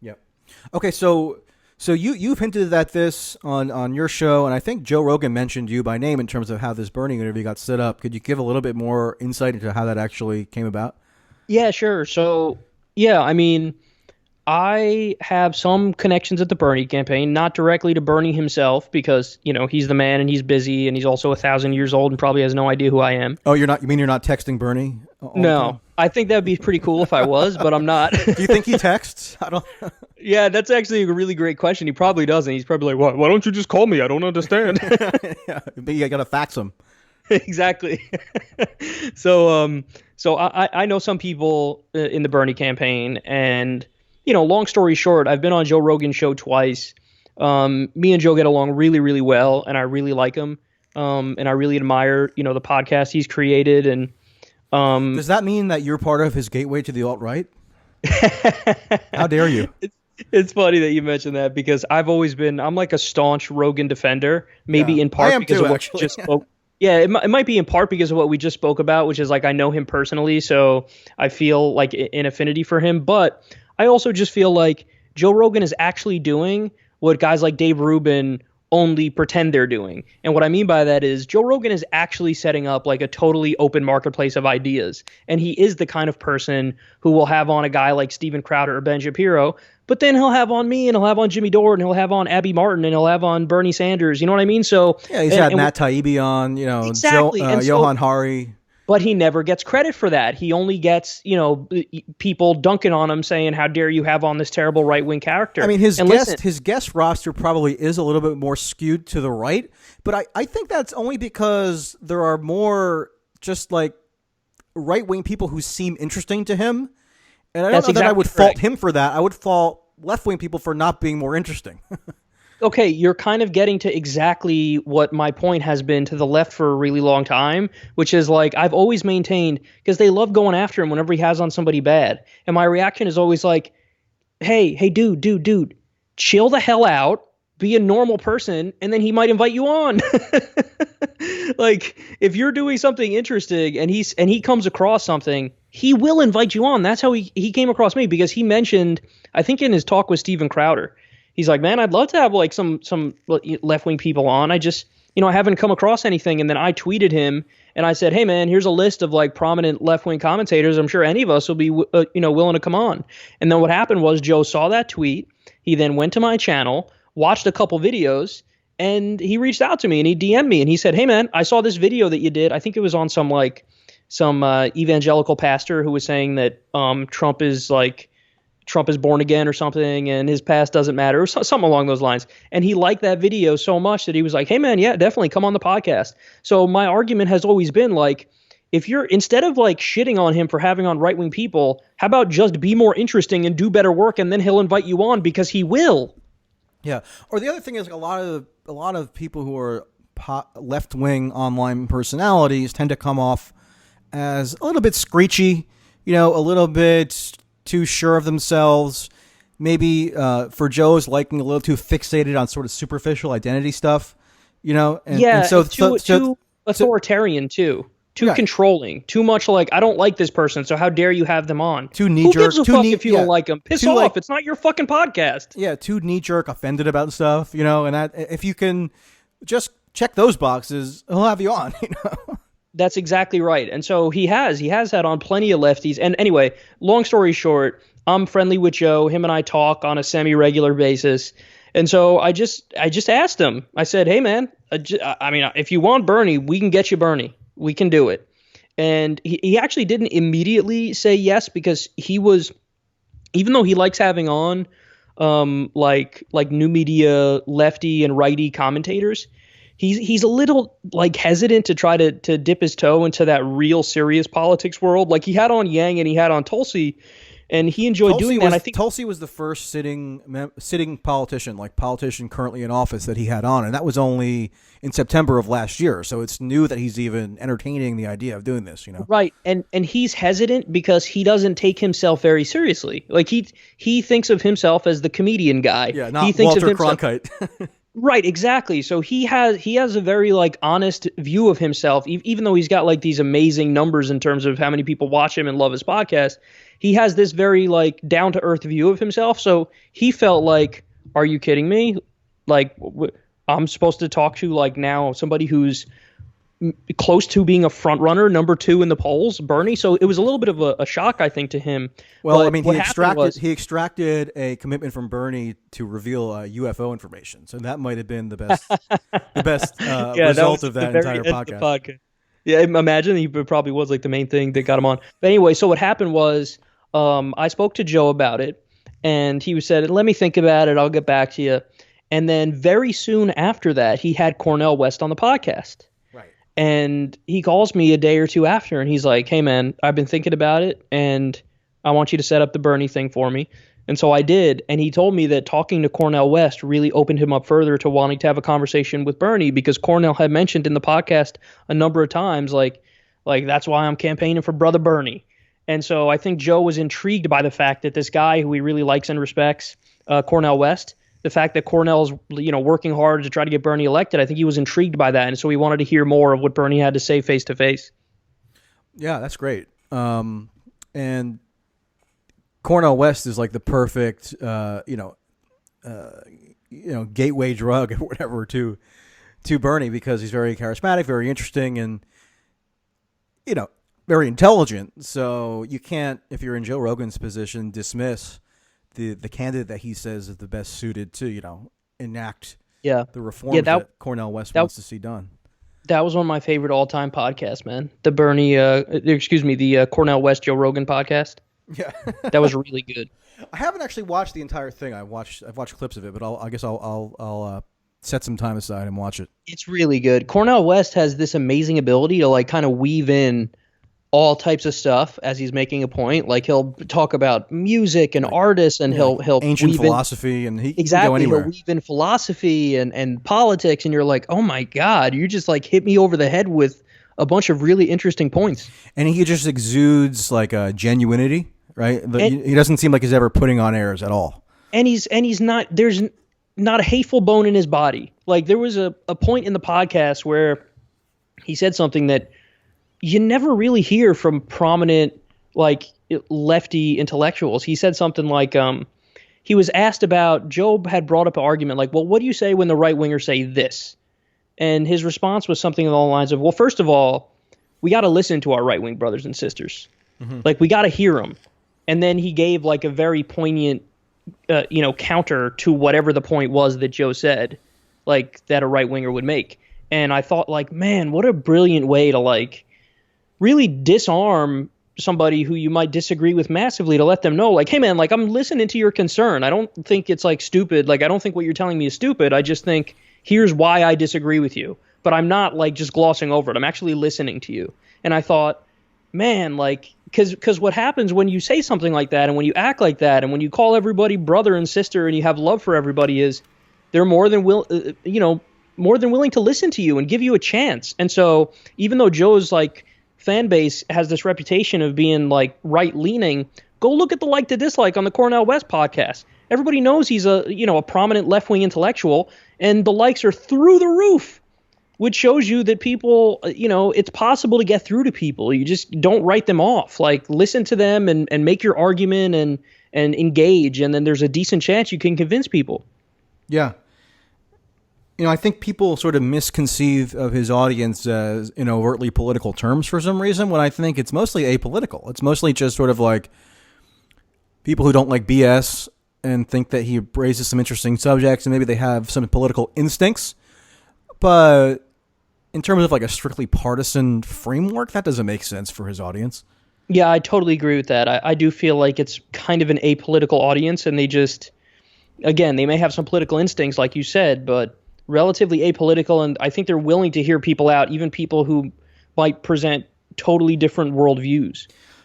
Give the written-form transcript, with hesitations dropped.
Yep. Okay, so you've hinted at this on your show, and I think Joe Rogan mentioned you by name in terms of how this Bernie interview got set up. Could you give a little bit more insight into how that actually came about? Yeah, sure. So, yeah, I mean, I have some connections at the Bernie campaign, not directly to Bernie himself, because, he's the man and he's busy and he's also 1,000 years old and probably has no idea who I am. Oh, you're not. You mean you're not texting Bernie all the time? No, I think that'd be pretty cool if I was, but I'm not. Do you think he texts? I don't. Yeah, that's actually a really great question. He probably doesn't. He's probably like, why don't you just call me? I don't understand. Yeah, but you gotta fax him. Exactly. So I know some people in the Bernie campaign, and long story short, I've been on Joe Rogan's show twice. Me and Joe get along really, really well, and I really like him. And I really admire the podcast he's created. And does that mean that you're part of his gateway to the alt-right? How dare you? It's funny that you mentioned that, because I'm like a staunch Rogan defender, maybe in part because of what you just spoke. Yeah, it might be in part because of what we just spoke about, which is like I know him personally, so I feel like an affinity for him. But I also just feel like Joe Rogan is actually doing what guys like Dave Rubin only pretend they're doing. And what I mean by that is Joe Rogan is actually setting up like a totally open marketplace of ideas. And he is the kind of person who will have on a guy like Steven Crowder or Ben Shapiro, but then he'll have on me, and he'll have on Jimmy Dore, and he'll have on Abby Martin, and he'll have on Bernie Sanders. You know what I mean? So yeah, he's had Matt Taibbi on, exactly. Johan Hari. But he never gets credit for that. He only gets, people dunking on him saying, how dare you have on this terrible right-wing character. I mean, his guest roster probably is a little bit more skewed to the right, but I think that's only because there are more just like right-wing people who seem interesting to him. And I don't know that I would fault him for that. I would fault left-wing people for not being more interesting. Okay, you're kind of getting to exactly what my point has been to the left for a really long time, which is like I've always maintained, because they love going after him whenever he has on somebody bad. And my reaction is always like, hey, dude, chill the hell out, be a normal person, and then he might invite you on. Like, if you're doing something interesting and he comes across something, he will invite you on. That's how he came across me, because he mentioned, I think in his talk with Steven Crowder, he's like, man, I'd love to have like some left-wing people on. I just, I haven't come across anything. And then I tweeted him and I said, hey, man, here's a list of like prominent left-wing commentators. I'm sure any of us will be, willing to come on. And then what happened was Joe saw that tweet. He then went to my channel, watched a couple videos, and he reached out to me and he DM'd me and he said, hey, man, I saw this video that you did. I think it was on some evangelical pastor who was saying that Trump is born again or something, and his past doesn't matter, or something along those lines. And he liked that video so much that he was like, hey, man, yeah, definitely come on the podcast. So my argument has always been like, if you're, instead of like shitting on him for having on right-wing people, how about just be more interesting and do better work, and then he'll invite you on, because he will. Yeah. Or the other thing is, like, a lot of people who are left-wing online personalities tend to come off as a little bit screechy, a little bit too sure of themselves, maybe for Joe's liking a little too fixated on sort of superficial identity stuff, and so too authoritarian too, too controlling, too much like, I don't like this person, so how dare you have them on? Too knee-jerk. Who gives a fuck if you don't like them? Piss off. It's not your fucking podcast. Yeah, too knee-jerk, offended about stuff, and that if you can just check those boxes, he'll have you on, That's exactly right. And so he has had on plenty of lefties. And anyway, long story short, I'm friendly with Joe. Him and I talk on a semi-regular basis. And so I just asked him. I said, hey, man, if you want Bernie, we can get you Bernie. We can do it. And he actually didn't immediately say yes, because he was, even though he likes having on like new media lefty and righty commentators, he's a little like hesitant to try to dip his toe into that real serious politics world. Like, he had on Yang and he had on Tulsi, and he enjoyed doing that. I think Tulsi was the first sitting politician currently in office that he had on, and that was only in September of last year. So it's new that he's even entertaining the idea of doing this, Right, and he's hesitant because he doesn't take himself very seriously. Like, he thinks of himself as the comedian guy. Yeah, not he thinks Walter of himself, Cronkite. Right, exactly. So he has a very like honest view of himself, even though he's got like these amazing numbers in terms of how many people watch him and love his podcast. He has this very like down to earth view of himself. So he felt like, are you kidding me? Like I'm supposed to talk to like now somebody who's close to being a front runner, number 2 in the polls, Bernie. So it was a little bit of a shock, I think, to him. Well, But I mean, what happened was, he extracted a commitment from Bernie to reveal UFO information, so that might have been the best yeah, that result was of the that very entire end of the podcast. podcast. Yeah, imagine he probably was like the main thing that got him on. But anyway, so what happened was, I spoke to Joe about it, and he said, "Let me think about it. I'll get back to you." And then very soon after that, he had Cornel West on the podcast. Right. And he calls me a day or two after, and he's like, "Hey, man, I've been thinking about it, and I want you to set up the Bernie thing for me." And so I did. And he told me that talking to Cornel West really opened him up further to wanting to have a conversation with Bernie, because Cornel had mentioned in the podcast a number of times, like that's why I'm campaigning for Brother Bernie. And so I think Joe was intrigued by the fact that this guy who he really likes and respects, Cornel West, the fact that Cornell's working hard to try to get Bernie elected, I think he was intrigued by that, and so he wanted to hear more of what Bernie had to say face to face. Yeah, that's great. And Cornel West is like the perfect, gateway drug or whatever to Bernie, because he's very charismatic, very interesting, and very intelligent. So you can't, if you're in Joe Rogan's position, dismiss the candidate that he says is the best suited to enact Yeah, the reforms that Cornel West wants to see done. that was one of my favorite all-time podcasts, man. The Cornel West Joe Rogan podcast. Yeah, That was really good. I haven't actually watched the entire thing. I've watched clips of it, but I guess I'll set some time aside and watch it. It's really good. Cornel West has this amazing ability to like kind of weave in all types of stuff as he's making a point. Like he'll talk about music and artists, and he'll ancient weave philosophy, and he can go exactly anywhere. he'll weave in philosophy and politics, and you're like, oh my god, you just like hit me over the head with a bunch of really interesting points. And he just exudes like a genuinity, right? He doesn't seem like he's ever putting on airs at all. And he's not, there's not a hateful bone in his body. Like there was a point in the podcast where he said something that you never really hear from prominent like lefty intellectuals. He said something like, he was asked about, Job had brought up an argument like, well, what do you say when the right wingers say this? And his response was something along the lines of, well, first of all, we got to listen to our right wing brothers and sisters. Mm-hmm. Like we got to hear them. And then he gave like a very poignant, counter to whatever the point was that Joe said, like that a right winger would make. And I thought like, man, what a brilliant way to like really disarm somebody who you might disagree with massively, to let them know like, hey man, like I'm listening to your concern. I don't think it's like stupid. Like I don't think what you're telling me is stupid. I just think here's why I disagree with you. But I'm not like just glossing over it. I'm actually listening to you. And I thought, man, like, because what happens when you say something like that, and when you act like that, and when you call everybody brother and sister, and you have love for everybody, is they're more than willing to listen to you and give you a chance. And so even though Joe's like fan base has this reputation of being like right leaning, go look at the like to dislike on the Cornel West podcast. Everybody knows he's a prominent left wing intellectual, and the likes are through the roof, which shows you that people, it's possible to get through to people. You just don't write them off. Like listen to them and make your argument and engage, and then there's a decent chance you can convince people. Yeah. I think people sort of misconceive of his audience as in overtly political terms for some reason, when I think it's mostly apolitical. It's mostly just sort of like people who don't like BS and think that he raises some interesting subjects, and maybe they have some political instincts. But in terms of like a strictly partisan framework, that doesn't make sense for his audience. Yeah, I totally agree with that. I do feel like it's kind of an apolitical audience, and they just, again, they may have some political instincts, like you said, but relatively apolitical, and I think they're willing to hear people out, even people who might present totally different worldviews.